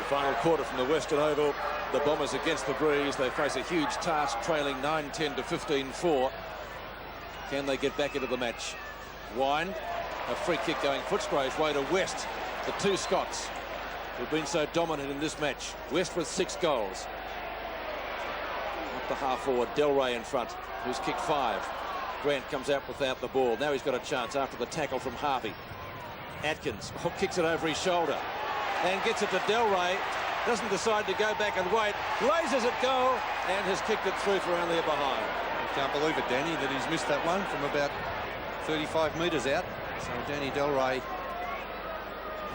Final quarter from the Western Oval. The Bombers against the breeze. They face a huge task, trailing 9-10 to 15-4. Can they get back into the match? Wind, a free kick going Footscray's way to West. The two Scots who've been so dominant in this match. West with 6 goals. Up the half forward, Delray in front, who's kicked 5. Grant comes out without the ball. Now he's got a chance after the tackle from Harvey. Atkins kicks it over his shoulder and gets it to Delray. Doesn't decide to go back and wait. Blazes at goal and has kicked it through for only a behind. I can't believe it, Danny, that he's missed that one from about 35 metres out. So Danny Delray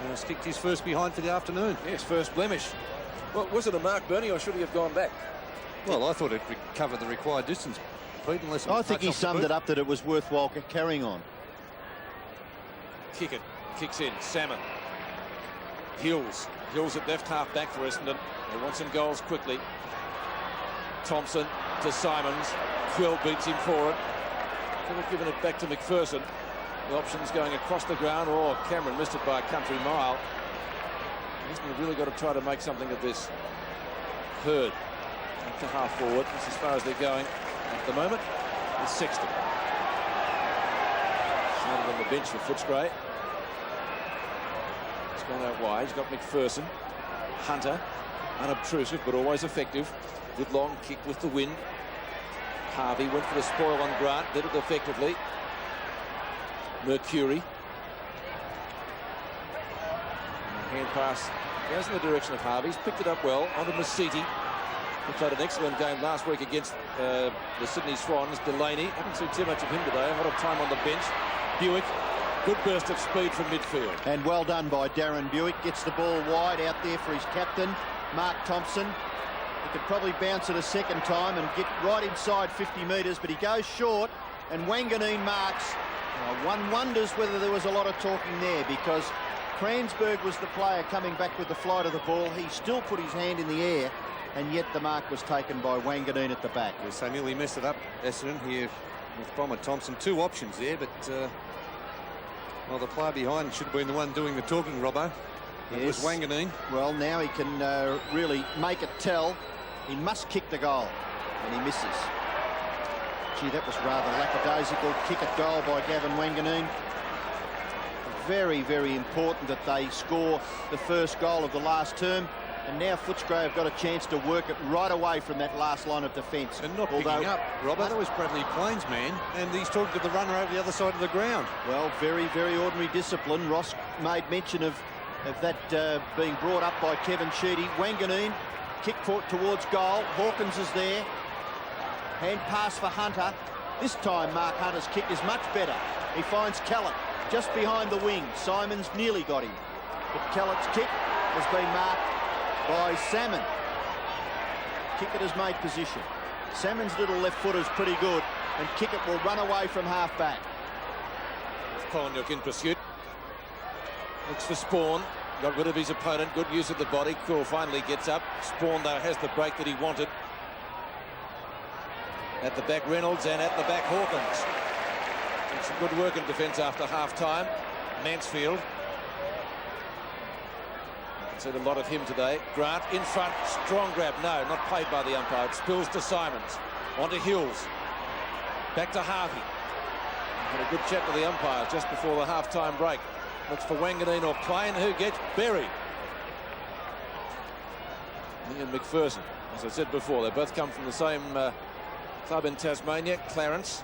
has kicked his first behind for the afternoon. Yes, first blemish. Well, was it a mark, Bernie, or should he have gone back? Well, I thought it covered the required distance, Pete, unless it was I think he summed it up that it was worthwhile carrying on. Kick it. Kicks in. Salmon. Hills at left half back for Essendon. They want some goals quickly. Thompson to Simons. Quill beats him for it. Could have given it back to McPherson. The options going across the ground. Oh, Cameron missed it by a country mile. Essendon really got to try to make something of this. Hurd up to half forward. That's as far as they're going at the moment. With Sexton. Started on the bench for Footscray. Gone out wide. He's got McPherson. Hunter, unobtrusive but always effective. Good long kick with the wind. Harvey went for the spoil on Grant, did it effectively. Mercury. Hand pass goes in the direction of Harvey. He's picked it up well onto Masiti, who played an excellent game last week against the Sydney Swans. Delaney, haven't seen too much of him today. A lot of time on the bench. Buick. Good burst of speed from midfield. And well done by Darren Buick. Gets the ball wide out there for his captain, Mark Thompson. He could probably bounce it a second time and get right inside 50 metres, but he goes short, and Wanganeen marks. One wonders whether there was a lot of talking there, because Kransberg was the player coming back with the flight of the ball. He still put his hand in the air, and yet the mark was taken by Wanganeen at the back. Yes, they nearly messed it up, Essendon, here with Bomber Thompson. 2 options there, but... well, the player behind should have been the one doing the talking, Robbo. It was Wanganeen. Well, now he can really make it tell. He must kick the goal, and he misses. Gee, that was rather lackadaisical kick at goal by Gavin Wanganeen. Very, very important that they score the first goal of the last term. And now Footscray have got a chance to work it right away from that last line of defence. And not picking up, Robert. That was Bradley Plains' man, and he's talking to the runner over the other side of the ground. Well, very, very ordinary discipline. Ross made mention of that being brought up by Kevin Sheedy. Wanganeen, kick towards goal. Hawkins is there. Hand pass for Hunter. This time Mark Hunter's kick is much better. He finds Kellett just behind the wing. Simons nearly got him, but Kellett's kick has been marked by Salmon. Kickett has made position. Salmon's little left foot is pretty good, and Kickett will run away from half back. Polonyuk in pursuit. Looks for Spawn. Got rid of his opponent. Good use of the body. Quill finally gets up. Spawn, though, has the break that he wanted. At the back, Reynolds, and at the back, Hawkins. And some good work in defence after half-time. Mansfield. Seen a lot of him today. Grant in front, strong grab. No, not played by the umpire. It spills to Simons. On to Hills. Back to Harvey. Had a good chat to the umpire just before the half-time break. Looks for Wanganeen or Plain, who gets buried. Ian McPherson, as I said before, they both come from the same club in Tasmania, Clarence.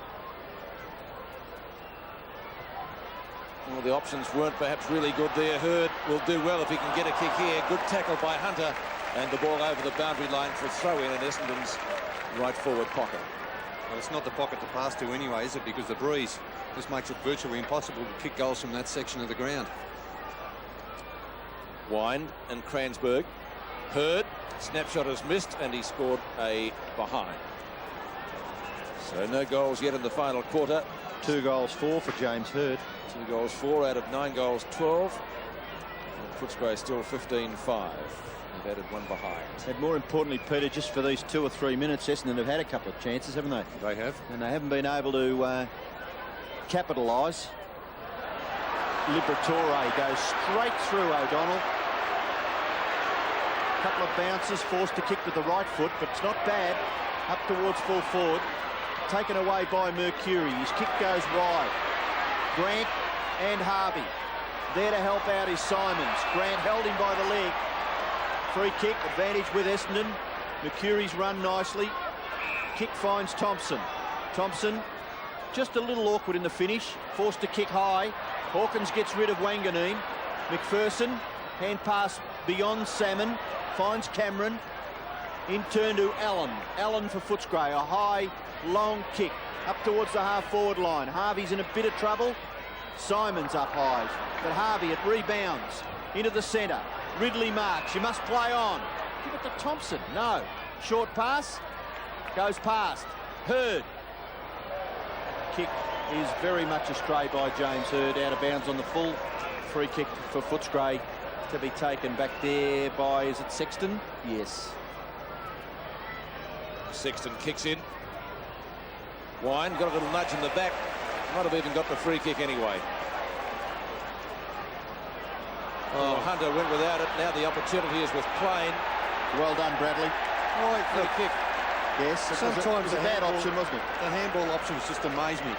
Well, the options weren't perhaps really good there. Hurd will do well if he can get a kick here. Good tackle by Hunter, and the ball over the boundary line for a throw-in in Essendon's right forward pocket. Well, it's not the pocket to pass to anyway, is it? Because the breeze just makes it virtually impossible to kick goals from that section of the ground. Wind and Kransberg. Hurd, snapshot is missed, and he scored a behind. So no goals yet in the final quarter. 2 goals 4 for James Hurd. 2 goals 4 out of 9 goals 12. And Footscray still 15-5. They've added 1 behind. And more importantly, Peter, just for these 2 or 3 minutes, Essendon have had a couple of chances, haven't they? They have. And they haven't been able to capitalise. Liberatore goes straight through O'Donnell. A couple of bounces, forced to kick with the right foot, but it's not bad. Up towards full forward. Taken away by Mercury. His kick goes wide. Grant and Harvey. There to help out is Simons. Grant held him by the leg. Free kick, advantage with Essendon. Mercury's run nicely. Kick finds Thompson. Thompson just a little awkward in the finish. Forced to kick high. Hawkins gets rid of Wanganeen. McPherson, hand pass beyond Salmon. Finds Cameron. In turn to Allen. Allen for Footscray. A high, long kick up towards the half-forward line. Harvey's in a bit of trouble. Simons up high. But Harvey, it rebounds. Into the centre. Ridley marks. You must play on. Give it to Thompson. No. Short pass. Goes past. Hurd. Kick is very much astray by James Hurd. Out of bounds on the full. Free kick for Footscray to be taken back there by, is it Sexton? Yes. Sexton kicks in. Wine got a little nudge in the back. Might have even got the free kick anyway. Oh, Hunter went without it. Now the opportunity is with Plain. Well done, Bradley. Right, Free kick. Yes, sometimes it was a bad option, wasn't it? The handball options just amaze me.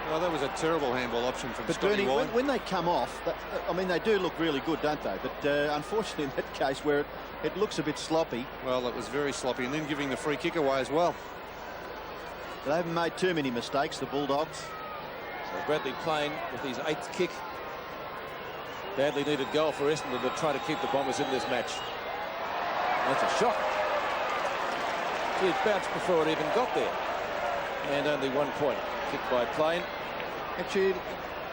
Well, that was a terrible handball option from But Scotty Bernie, Wine. when they come off, I mean, they do look really good, don't they? But unfortunately, in that case, where it looks a bit sloppy. Well, it was very sloppy, and then giving the free kick away as well. They haven't made too many mistakes, the Bulldogs. So Bradley Plain with his 8th kick. Badly needed goal for Essendon to try to keep the Bombers in this match. That's a shot. It bounced before it even got there. And only 1 point. Kicked by Plain. Actually, a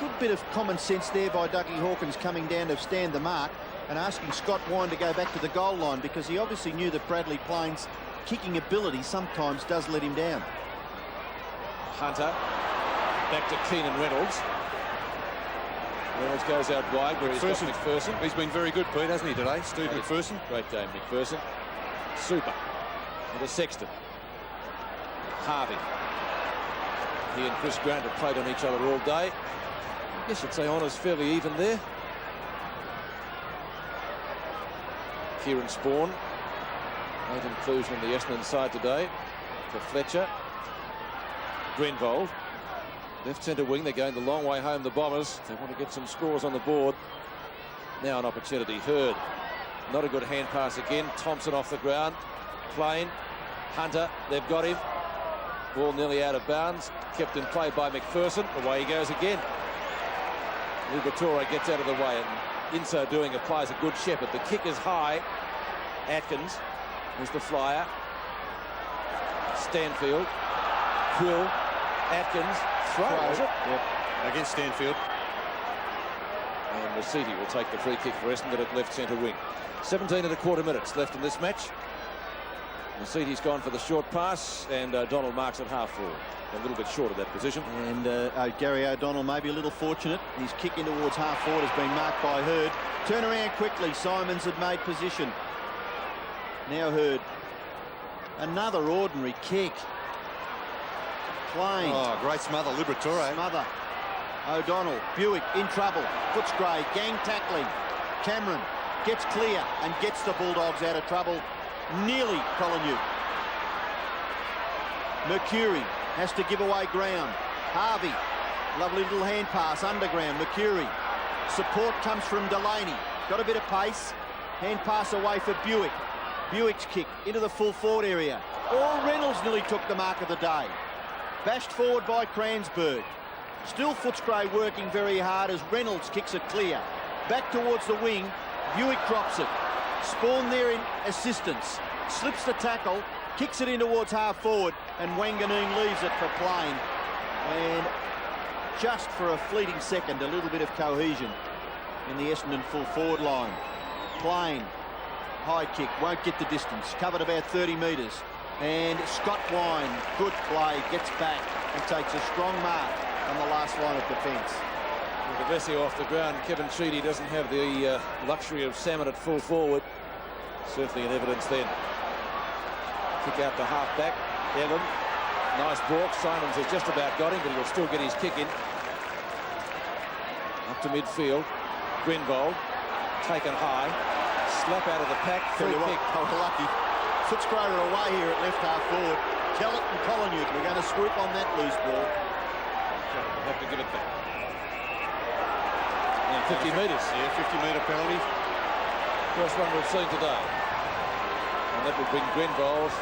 good bit of common sense there by Dougie Hawkins coming down to stand the mark and asking Scott Wine to go back to the goal line, because he obviously knew that Bradley Plain's kicking ability sometimes does let him down. Hunter. Back to Keenan Reynolds. Reynolds goes out wide where he's got McPherson. He's been very good, Pete, hasn't he, today? Steve McPherson. Great game, McPherson. Super. Into Sexton. Harvey. He and Chris Grant have played on each other all day. I guess you'd say honours fairly even there. Kieran Spawn. Late inclusion on the Essendon side today for Fletcher. Grenvold. Left centre wing. They're going the long way home, the Bombers. They want to get some scores on the board. Now an opportunity. Hurd. Not a good hand pass again. Thompson off the ground. Plain. Hunter. They've got him. Ball nearly out of bounds. Kept in play by McPherson. Away he goes again. Liberatore gets out of the way, and in so doing applies a good shepherd. The kick is high. Atkins is the flyer. Stanfield. Quill. Atkins. Throw, is it? Yep. Against Stanfield. And Rossetti will take the free kick for Essendon at left centre wing. 17.25 minutes left in this match. Rossetti's gone for the short pass, and Donald marks at half forward. A little bit short of that position. And Gary O'Donnell may be a little fortunate. His kick in towards half forward has been marked by Hurd. Turn around quickly. Simons had made position. Now Hurd. Another ordinary kick. Plain. Oh, great smother, Liberatore. Smother. O'Donnell. Buick in trouble. Footscray. Gang tackling. Cameron gets clear and gets the Bulldogs out of trouble. Nearly Collingwood. Mercury has to give away ground. Harvey. Lovely little hand pass underground. Mercury. Support comes from Delaney. Got a bit of pace. Hand pass away for Buick. Buick's kick into the full forward area. Oh, Reynolds nearly took the mark of the day. Bashed forward by Cransberg. Still Footscray working very hard as Reynolds kicks it clear. Back towards the wing. Buick drops it. Spawn there in assistance. Slips the tackle. Kicks it in towards half forward. And Wanganeen leaves it for Plain. And just for a fleeting second, a little bit of cohesion in the Essendon full forward line. Plain. High kick. Won't get the distance. Covered about 30 metres. And Scott Wine, good play, gets back and takes a strong mark on the last line of defence. With the Vesio off the ground, Kevin Sheedy doesn't have the luxury of Salmon at full forward. Certainly in evidence then. Kick out to half back. Evan. Nice balk. Simons has just about got him, but he'll still get his kick in. Up to midfield. Grenvold. Taken high. slap out of the pack. Tell Free you what, kick. they were lucky. Footscray are away here at left half forward. Kellett and Collingwood were going to swoop on that loose ball. They'll have to give it back. And 50 metres. Yeah, 50-metre penalty. First one we've seen today. And that will bring Grenvold,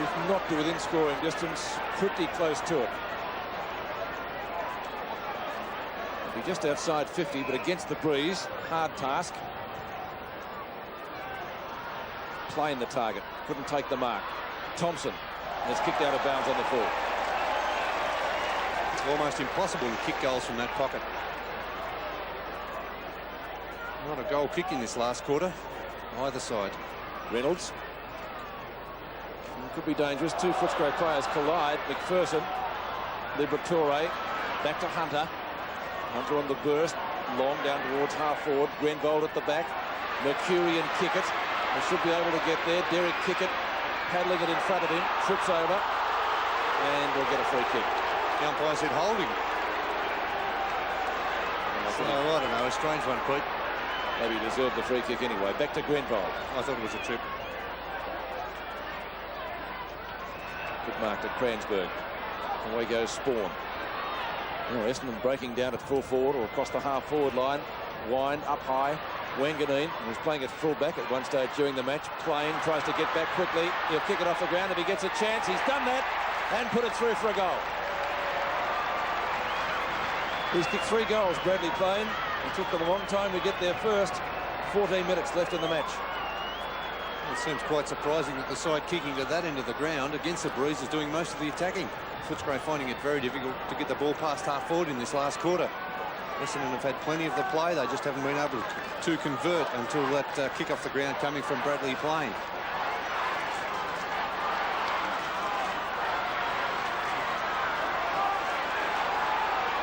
if not to within scoring distance, pretty close to it. He'll be just outside 50, but against the breeze, hard task. Playing the target, couldn't take the mark. Thompson has kicked out of bounds on the full. It's almost impossible to kick goals from that pocket. Not a goal kick in this last quarter, either side. Reynolds. Could be dangerous. Two Footscray players collide. McPherson, Liberatore, back to Hunter. Hunter on the burst, long down towards half forward. Grenvold at the back. Mercury and Kickett. They should be able to get there. Derek Kickett paddling it in front of him. Trips over. And we'll get a free kick. The umpire said holding. I don't know, a strange one, Pete. Maybe he deserved the free kick anyway. Back to Grenvold. I thought it was a trip. Good mark to Cransberg. Away goes Spawn. Oh, Essendon breaking down at full forward or across the half forward line. Wine up high. Wanganeen was playing at full back at one stage during the match. Plain tries to get back quickly. He'll kick it off the ground if he gets a chance. He's done that and put it through for a goal. He's kicked 3 goals, Bradley Plain. It took them a long time to get there first. 14 minutes left in the match. It seems quite surprising that the side kicking to that end of the ground against the breeze is doing most of the attacking. Footscray finding it very difficult to get the ball past half forward in this last quarter. Essendon have had plenty of the play. They just haven't been able to convert until that kick off the ground coming from Bradley Plain.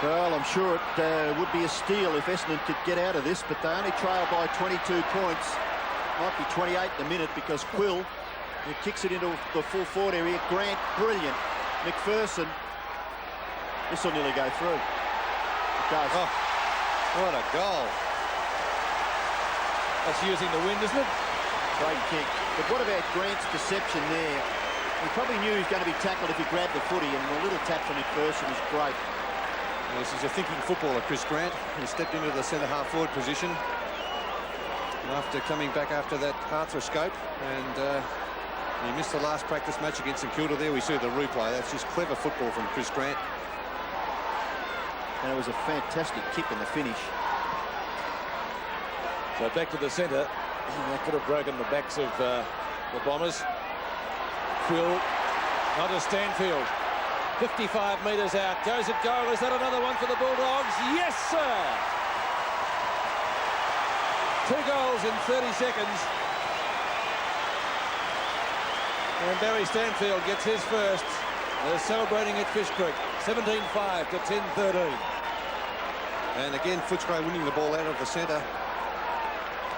Well, I'm sure it would be a steal if Essendon could get out of this, but they only trail by 22 points. Might be 28 in a minute because Quill, who kicks it into the full forward area. Grant, brilliant. McPherson. This will nearly go through. It does. Oh, what a goal. That's using the wind, isn't it? Great kick. But what about Grant's deception there? He probably knew he was going to be tackled if he grabbed the footy, and the little tap from McPherson is great. This is a thinking footballer, Chris Grant. He stepped into the centre half forward position after coming back after that arthroscope, and he missed the last practice match against St Kilda. There we see the replay. That's just clever football from Chris Grant. And it was a fantastic kick in the finish. So back to the centre. That could have broken the backs of the Bombers. Quill, not to Stanfield. 55 metres out. Goes at goal. Is that another one for the Bulldogs? Yes, sir! 2 goals in 30 seconds. And Barry Stanfield gets his first. They're celebrating at Fish Creek. 17-5 to 10-13. And again, Footscray winning the ball out of the centre.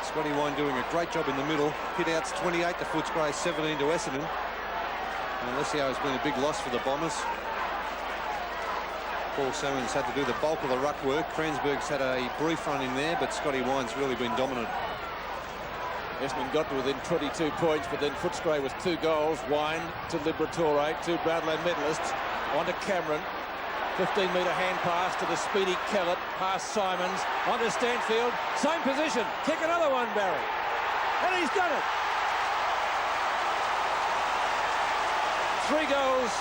Scotty Wine doing a great job in the middle. Hit outs 28 to Footscray, 17 to Essendon. And Alessio has been a big loss for the Bombers. Paul Salmon's had to do the bulk of the ruck work. Cransberg's had a brief run in there, but Scotty Wine's really been dominant. Essendon got to within 22 points, but then Footscray with 2 goals. Wine to Liberatore, 2 Brownlow medalists. On to Cameron. 15-metre hand pass to the speedy Kellett. Past Simons. On to Stanfield. Same position. Kick another one, Barry. And he's done it. 3 goals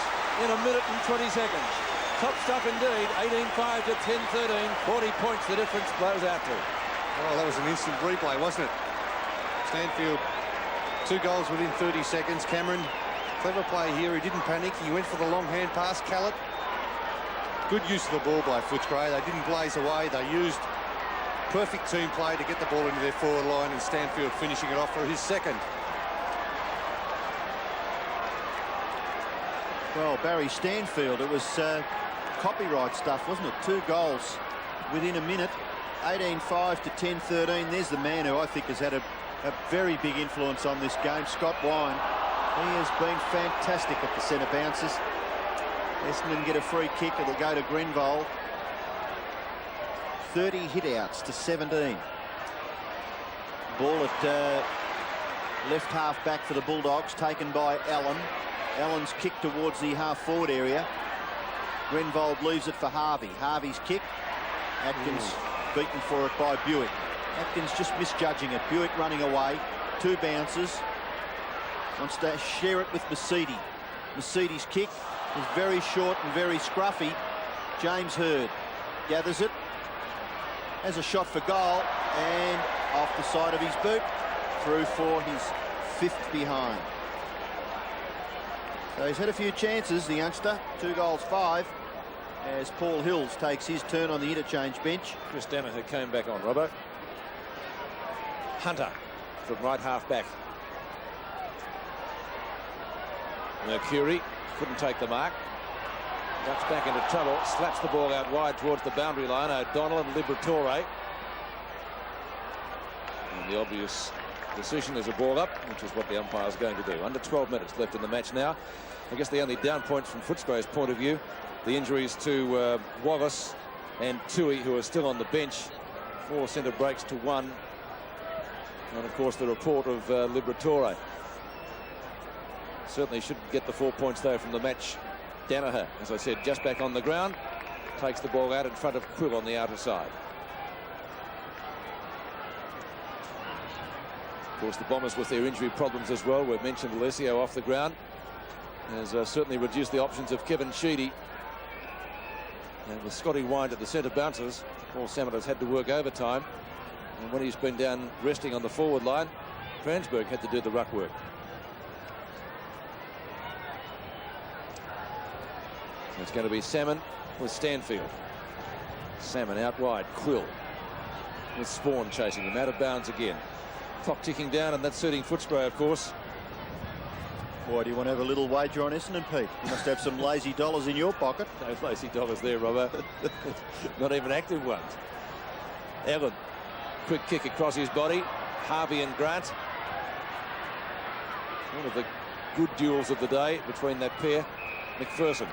in a minute and 20 seconds. Top stuff indeed. 18-5 to 10-13. 40 points the difference blows out to. Oh, that was an instant replay, wasn't it? Stanfield, 2 goals within 30 seconds. Cameron, clever play here. He didn't panic. He went for the long hand pass. Kellett. Good use of the ball by Footscray. They didn't blaze away. They used perfect team play to get the ball into their forward line, and Stanfield finishing it off for his second. Well, Barry Stanfield, it was copyright stuff, wasn't it? 2 goals within a minute. 18-5 to 10-13. There's the man who I think has had a very big influence on this game, Scott Wine. He has been fantastic at the centre bounces. Essendon get a free kick. It'll go to Grenvold. 30 hit-outs to 17. Ball at left half back for the Bulldogs, taken by Allen. Allen's kick towards the half-forward area. Grenvold leaves it for Harvey. Harvey's kick. Atkins beaten for it by Buick. Atkins just misjudging it. Buick running away. 2 bounces. Wants to share it with Mercedes. Mercedes' kick is very short and very scruffy. James Hird gathers it. Has a shot for goal and off the side of his boot. Through for his 5th behind. So he's had a few chances, the youngster. 2 goals, 5. As Paul Hills takes his turn on the interchange bench. Chris Danaher came back on, Robbo. Hunter from right half back. Mercury couldn't take the mark. Ducks back into trouble. Slaps the ball out wide towards the boundary line. O'Donnell and Liberatore. And the obvious decision is a ball up, which is what the umpire is going to do. Under 12 minutes left in the match now. I guess the only down point from Footscray's point of view, the injuries to Wallace and Tui, who are still on the bench. 4 centre breaks to 1. And of course the report of Liberatore. Certainly should get the 4 points though from the match. Danaher, as I said, just back on the ground, takes the ball out in front of Quill on the outer side. Of course, the Bombers with their injury problems as well. We've mentioned Alessio off the ground. Has certainly reduced the options of Kevin Sheedy. And with Scotty Wind at the centre bouncers, Paul Salmon has had to work overtime. And when he's been down resting on the forward line, Fransberg had to do the ruck work. So it's going to be Salmon with Stanfield. Salmon out wide. Quill with Spawn chasing him out of bounds again. Clock ticking down, and that's suiting Footscray, of course. Boy, do you want to have a little wager on Essendon, Pete? You must have some lazy dollars in your pocket. No lazy dollars there, Robert. Not even active ones. Allen, quick kick across his body. Harvey and Grant. One of the good duels of the day between that pair. McPherson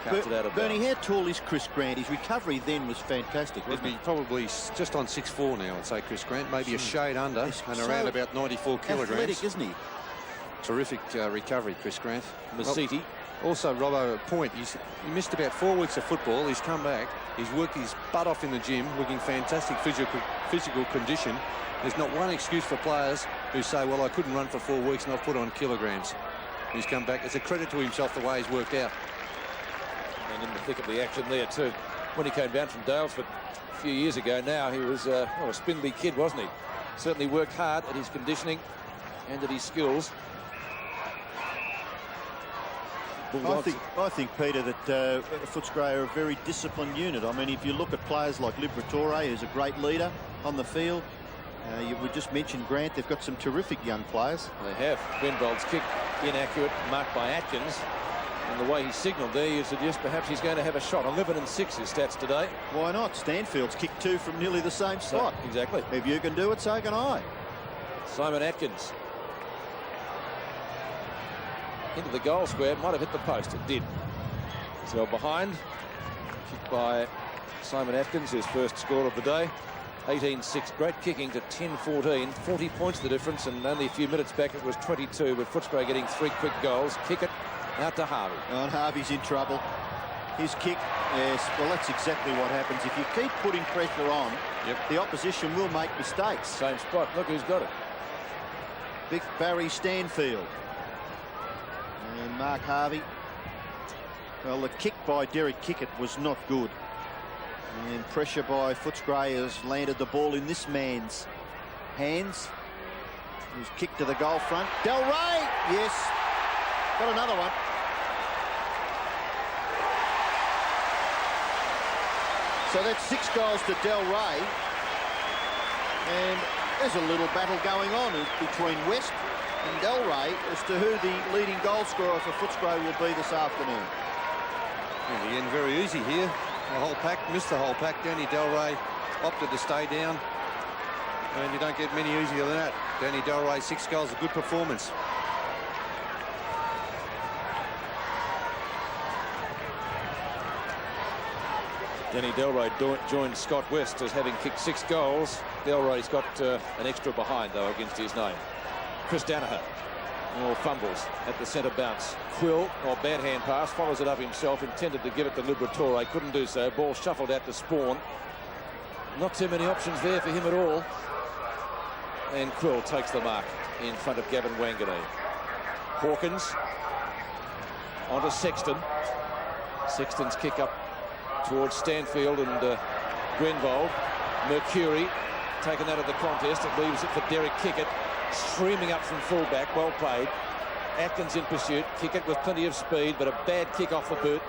cuts it out of Bernie, bounds. how tall is Chris Grant? His recovery then was fantastic, wasn't He'd be probably just on 6'4" now, I'd say, Chris Grant. Maybe a shade under He's and so around about 94 kilograms. athletic, isn't he? Terrific recovery, Chris Grant. Mercedes. Also, Robbo, a point. He missed about 4 weeks of football. He's come back. He's worked his butt off in the gym, looking fantastic physical condition. There's not one excuse for players who say, well, I couldn't run for 4 weeks and I've put on kilograms. He's come back. It's a credit to himself the way he's worked out. And in the thick of the action there too. When he came down from Dalesford a few years ago now, he was a spindly kid, wasn't he? Certainly worked hard at his conditioning and at his skills. I think, Peter, that Footscray are a very disciplined unit. I mean, if you look at players like Liberatore, who's a great leader on the field. We just mentioned Grant. They've got some terrific young players. They have. Grenvold's kick inaccurate, marked by Atkins. And the way he signalled there, you suggest perhaps he's going to have a shot. 11 and 6 his stats today. Why not? Stanfield's kicked 2 from nearly the same spot. Exactly. If you can do it, so can I. Simon Atkins. Into the goal square. Might have hit the post. It did. So behind. Kicked by Simon Atkins, his first score of the day. 18-6. Great kicking to 10-14. 40 points the difference, and only a few minutes back it was 22, with Footscray getting 3 quick goals. Kick it out to Harvey. Oh, and Harvey's in trouble. His kick, yes, well, that's exactly what happens. If you keep putting pressure on, the opposition will make mistakes. Same spot. Look who's got it. Big Barry Stanfield. And Mark Harvey. Well, the kick by Derek Kickett was not good. And pressure by Footscray has landed the ball in this man's hands. He's kicked to the goal front. Del Rey, yes. Got another one. So that's 6 goals to Del Rey. And there's a little battle going on between West and Del Rey as to who the leading goal scorer for Footscray will be this afternoon. In the end, very easy here. The whole pack, missed the whole pack. Danny Del Rey opted to stay down. And you don't get many easier than that. Danny Del Rey, 6 goals, a good performance. Denny Delray joined Scott West as having kicked 6 goals. Delray's got an extra behind, though, against his name. Chris Danaher. More fumbles at the centre bounce. Quill, bad hand pass, follows it up himself, intended to give it to Liberatore, couldn't do so. Ball shuffled out to Spawn. Not too many options there for him at all. And Quill takes the mark in front of Gavin Wanganeen. Hawkins onto Sexton. Sexton's kick up towards Stanfield and Grenvold. Mercury taken out of the contest. It leaves it for Derek Kickett, streaming up from fullback. Well played. Atkins in pursuit. Kickett with plenty of speed, but a bad kick off the boot.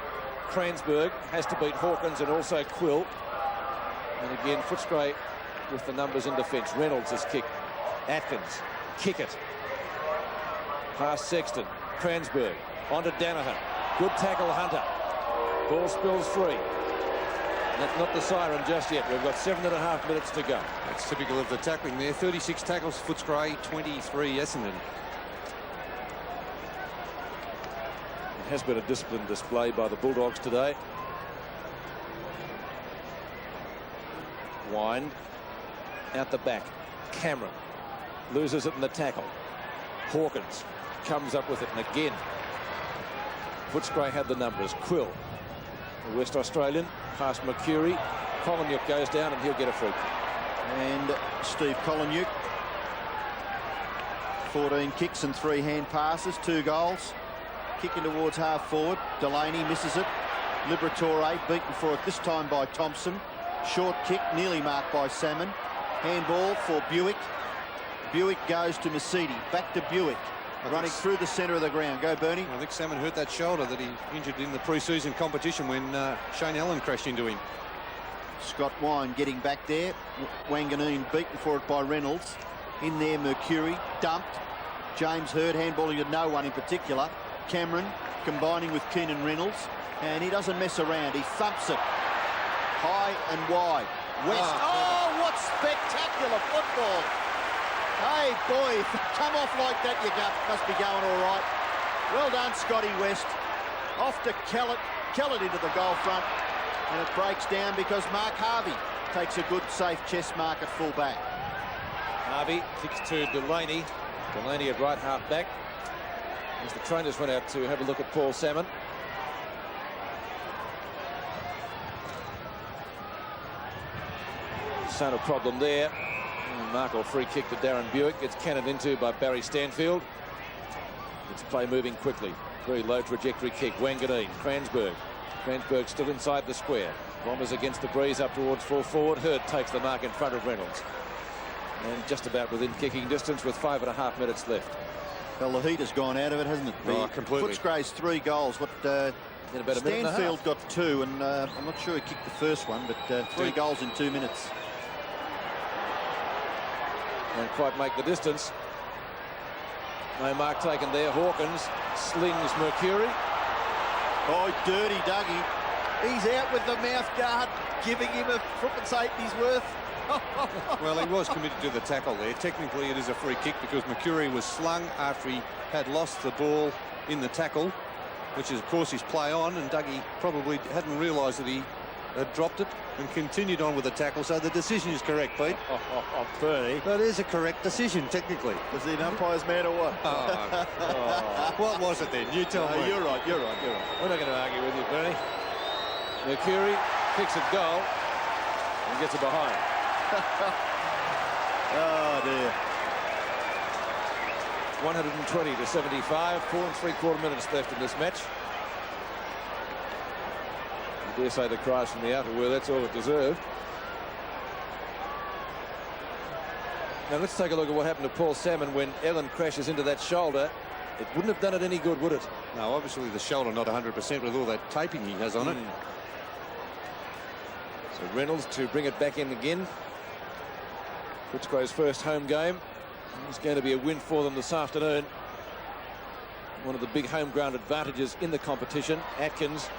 Kransberg has to beat Hawkins and also Quill. And again, Footscray with the numbers in defence. Reynolds has kicked. Atkins. Kickett. Past Sexton. Kransberg. Onto Danaher. Good tackle, Hunter. Ball spills free. That's not the siren just yet. We've got 7.5 minutes to go. That's typical of the tackling there. 36 tackles, Footscray, 23 Essendon. It has been a disciplined display by the Bulldogs today. Wind out the back. Cameron loses it in the tackle. Hawkins comes up with it, and again Footscray had the numbers. Quill, the West Australian, past Mercury. Kolonyuk goes down and he'll get a free kick. And Steve Kolonyuk, 14 kicks and 3 hand passes, 2 goals. Kicking towards half forward. Delaney misses it. Liberatore beaten for it this time by Thompson. Short kick, nearly marked by Salmon. Handball for Buick. Buick goes to Mercedes. Back to Buick. Running through the centre of the ground. Go, Bernie. I think Salmon hurt that shoulder that he injured in the pre-season competition when Shane Allen crashed into him. Scott Wine getting back there. Wanganeen beaten for it by Reynolds. In there, Mercury dumped. James Hird handballing to no one in particular. Cameron combining with Keenan Reynolds, and he doesn't mess around. He thumps it high and wide. West. Oh, what spectacular football! Hey, boy, if you come off like that, you must be going all right. Well done, Scotty West. Off to Kellett. Kellett into the goal front, and it breaks down because Mark Harvey takes a good, safe chest mark at full back. Harvey kicks to Delaney. Delaney at right half back. As the trainers went out to have a look at Paul Salmon. Son, a problem there. And Markle free kick to Darren Buick. Gets cannoned into by Barry Stanfield. It's play moving quickly. Very low trajectory kick. Wanganeen. Kransberg. Kransberg still inside the square. Bombers against the breeze up towards full forward. Hird takes the mark in front of Reynolds. And just about within kicking distance with 5.5 minutes left. Well, the heat has gone out of it, hasn't it? Oh, completely. Footscray's 3 goals. What In about a minute and a half. Stanfield got 2, and I'm not sure he kicked the first one, but 3 goals in 2 minutes. Won't quite make the distance. No mark taken there. Hawkins slings Mercury. Oh, dirty Dougie. He's out with the mouth guard, giving him a threepence eight's worth. Well, he was committed to the tackle there. Technically, it is a free kick because Mercury was slung after he had lost the ball in the tackle, which is, of course, his play on, and Dougie probably hadn't realised that he had dropped it and continued on with the tackle. So the decision is correct, Pete. Bernie. That is a correct decision, technically. Was he an umpire's man or what? What was it then? You tell me. You're right. We're not going to argue with you, Bernie. Mercury kicks a goal and gets it behind. Oh, dear. 120 to 75. 4 3/4 minutes left in this match. I dare say the cries from the outer were that's all it deserved. Now let's take a look at what happened to Paul Salmon when Ellen crashes into that shoulder. It wouldn't have done it any good, would it? No, obviously the shoulder not 100% with all that taping he has on it. So Reynolds to bring it back in again. Footscray's first home game. It's going to be a win for them this afternoon. One of the big home ground advantages in the competition. Atkins,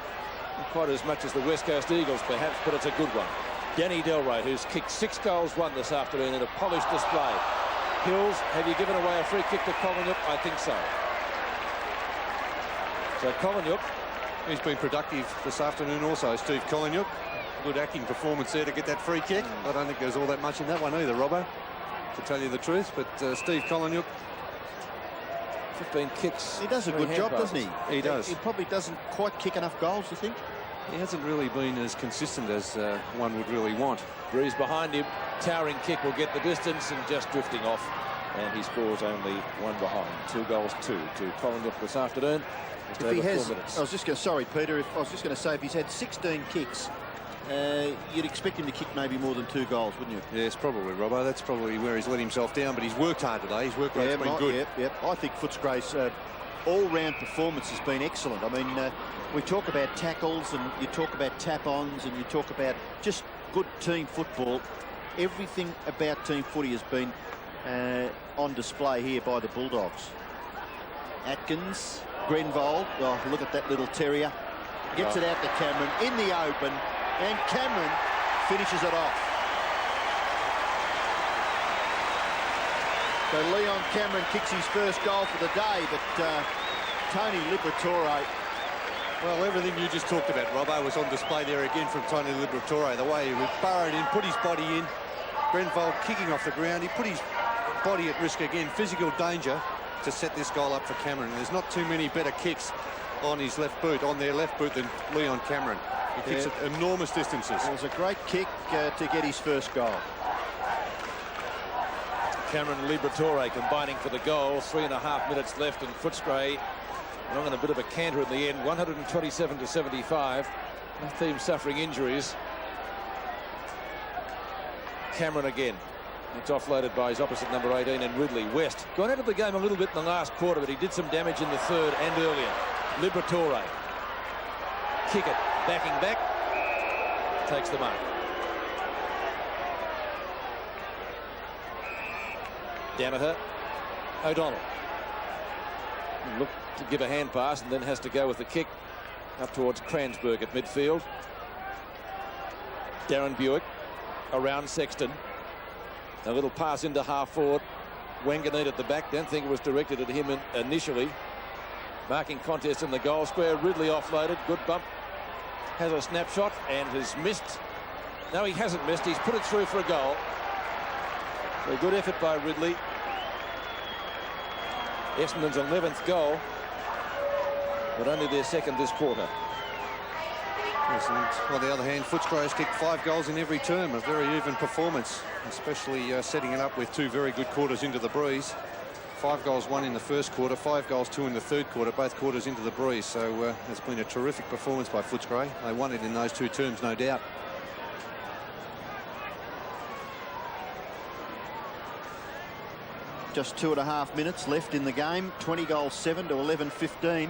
not quite as much as the West Coast Eagles perhaps, but it's a good one. Danny Delray, who's kicked 6 goals, 1 this afternoon in a polished display. Hills, have you given away a free kick to Kolonyuk? I think so. So Kolonyuk. He's been productive this afternoon also, Steve Kolonyuk. good acting performance there to get that free kick. I don't think there's all that much in that one either, Robbo, to tell you the truth. But Steve Collinyuk, 15 kicks. He does a good job, doesn't he? He does. He probably doesn't quite kick enough goals, you think? He hasn't really been as consistent as one would really want. Breeze behind him. Towering kick will get the distance and just drifting off. And he scores only one behind. 2 goals, 2 to Collinyuk this afternoon. If he has, I was just going to, sorry, Peter, I was just going to say, if he's had 16 kicks, you'd expect him to kick maybe more than 2 goals, wouldn't you? Yes, probably, Robbo. That's probably where he's let himself down, but he's worked hard today. His work rate's been good. Yep. I think Footscray's all-round performance has been excellent. I mean, we talk about tackles and you talk about tap-ons and you talk about just good team football. Everything about team footy has been on display here by the Bulldogs. Atkins, Grenvold, oh, look at that little terrier. Gets it out to Cameron in the open, and Cameron finishes it off. So Leon Cameron kicks his first goal for the day, but Tony Liberatore... Well, everything you just talked about, Robbo, was on display there again from Tony Liberatore. The way he was burrowed in, put his body in. Grenvold kicking off the ground. He put his body at risk again. Physical danger to set this goal up for Cameron. And there's not too many better kicks on his left boot, on their left boot, than Leon Cameron. He kicks at enormous distances. It was a great kick to get his first goal. Cameron and Liberatore combining for the goal. 3.5 minutes left, and Footscray along on a bit of a canter in the end. 127 to 75. Both teams suffering injuries. Cameron again. It's offloaded by his opposite number 18 and Ridley. West gone out of the game a little bit in the last quarter, but he did some damage in the third and earlier. Liberatore. Kick it. Backing back. Takes the mark. Danaher. O'Donnell. Look to give a hand pass and then has to go with the kick up towards Cransburg at midfield. Darren Buick around Sexton. A little pass into half forward. Wanganeen at the back. Don't think it was directed at him initially. Marking contest in the goal square. Ridley offloaded. Good bump. Has a snapshot and has missed. No, he hasn't missed. He's put it through for a goal. A good effort by Ridley. Essendon's 11th goal, but only their second this quarter. Yes, and on the other hand, Footscray has kicked 5 goals in every term. A very even performance, especially setting it up with 2 very good quarters into the breeze. 5 goals, 1 in the first quarter, 5 goals, 2 in the third quarter, both quarters into the breeze. So it's been a terrific performance by Footscray. They won it in those 2 terms, no doubt. Just 2.5 minutes left in the game. 20 goals, 7 to 11-15.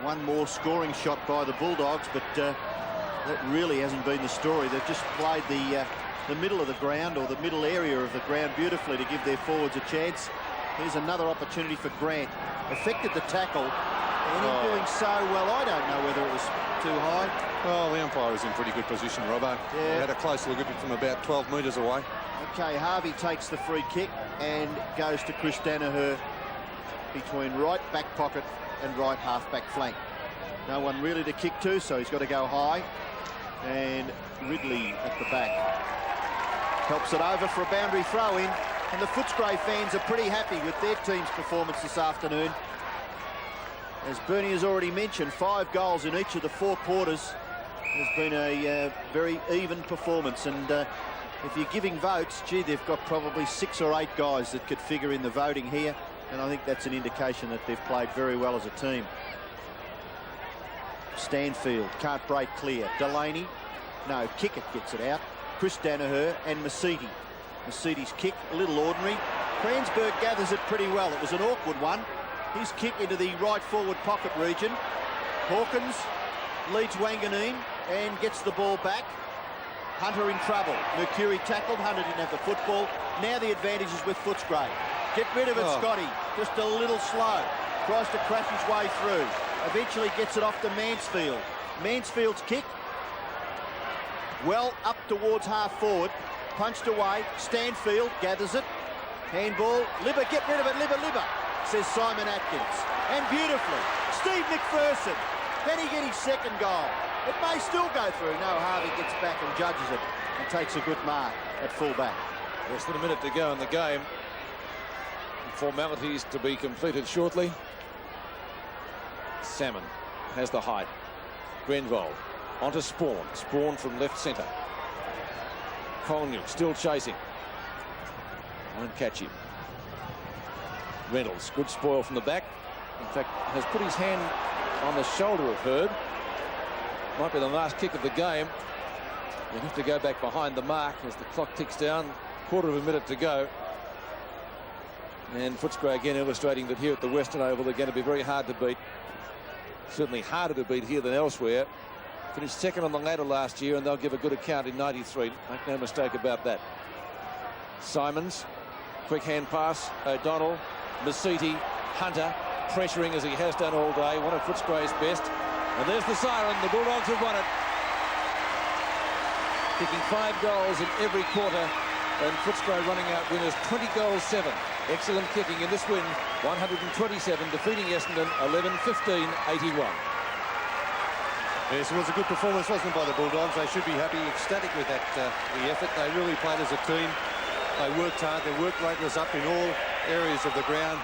One more scoring shot by the Bulldogs, but that really hasn't been the story. They've just played the middle of the ground, or the middle area of the ground, beautifully to give their forwards a chance. Here's another opportunity for Grant. Affected the tackle, and in doing so, well, I don't know whether it was too high. Well, the umpire was in pretty good position, Robbo. Yeah. He had a close look at it from about 12 metres away. Okay, Harvey takes the free kick and goes to Chris Danaher between right back pocket and right half-back flank. No one really to kick to, so he's got to go high. And Ridley at the back helps it over for a boundary throw-in. And the Footscray fans are pretty happy with their team's performance this afternoon. As Bernie has already mentioned, 5 goals in each of the 4 quarters. Has been a very even performance. And if you're giving votes, gee, they've got probably 6 or 8 guys that could figure in the voting here. And I think that's an indication that they've played very well as a team. Stanfield can't break clear. Delaney, no, Kickett gets it out. Chris Danaher and Mercedes. Mercedes' kick, a little ordinary. Cransburg gathers it pretty well. It was an awkward one. His kick into the right forward pocket region. Hawkins leads Wanganeen and gets the ball back. Hunter in trouble. Mercury tackled. Hunter didn't have the football. Now the advantage is with Footscray. Get rid of it, Scotty. Just a little slow. Tries to crash his way through. Eventually gets it off to Mansfield. Mansfield's kick. Well up towards half forward. Punched away. Stanfield gathers it. Handball. Libber, get rid of it. Libber, says Simon Atkins. And beautifully, Steve McPherson. Can he get his second goal? It may still go through. No, Harvey gets back and judges it and takes a good mark at full-back. Less than a minute to go in the game. Formalities to be completed shortly. Salmon has the height. Grenvold onto Spawn. Spawn from left centre. Colney still chasing. Won't catch him. Reynolds, good spoil from the back. In fact, has put his hand on the shoulder of Hurd. Might be the last kick of the game. We'll have to go back behind the mark as the clock ticks down. Quarter of a minute to go. And Footscray again illustrating that here at the Western Oval they're going to be very hard to beat. Certainly harder to beat here than elsewhere. Finished second on the ladder last year and they'll give a good account in '93. Make no mistake about that. Simons, quick hand pass. O'Donnell, Masiti, Hunter, pressuring as he has done all day. One of Footscray's best. And there's the siren. The Bulldogs have won it. Kicking 5 goals in every quarter. And Footscray running out winners 20-7. Excellent kicking in this win. 127, defeating Essendon 11-15-81. Yes, it was a good performance, wasn't it, by the Bulldogs? They should be happy, ecstatic with that, the effort. They really played as a team. They worked hard. Their work rate was up in all areas of the ground.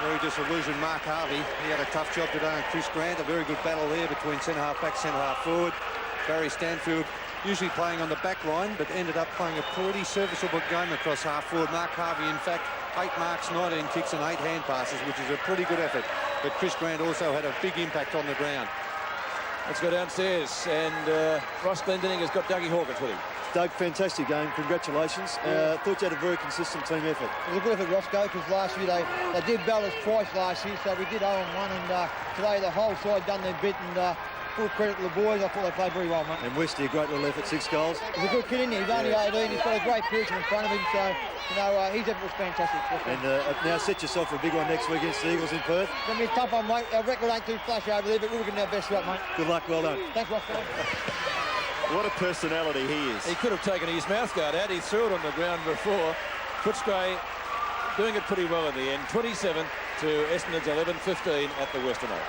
Very disillusioned Mark Harvey. He had a tough job today on Chris Grant. A very good battle there between centre-half back, centre-half forward. Barry Stanfield usually playing on the back line, but ended up playing a pretty serviceable game across half-forward. Mark Harvey, in fact, 8 marks, 19 kicks and 8 hand passes, which is a pretty good effort. But Chris Grant also had a big impact on the ground. Let's go downstairs. And Ross Glendinning has got Dougie Hawkins with him. Doug, fantastic game. Congratulations. Thought you had a very consistent team effort. It was a good effort, Roscoe, because last year they did battle us twice last year, so we did 0-1, and today the whole side done their bit, and full credit to the boys. I thought they played very well, mate. And Westy, a great little effort, 6 goals. He's a good kid, isn't he? He's only 18. He's got a great future in front of him, so, you know, his effort was fantastic. And now set yourself for a big one next week against the Eagles in Perth. It's going to be a tough one, mate. Our record ain't too flash over there, but we're giving our best shot, mate. Good luck, well done. Thanks, Roscoe. What a personality he is. He could have taken his mouthguard out. He threw it on the ground before. Footscray doing it pretty well in the end. 27 to Essendon's 11-15 at the Western Oval.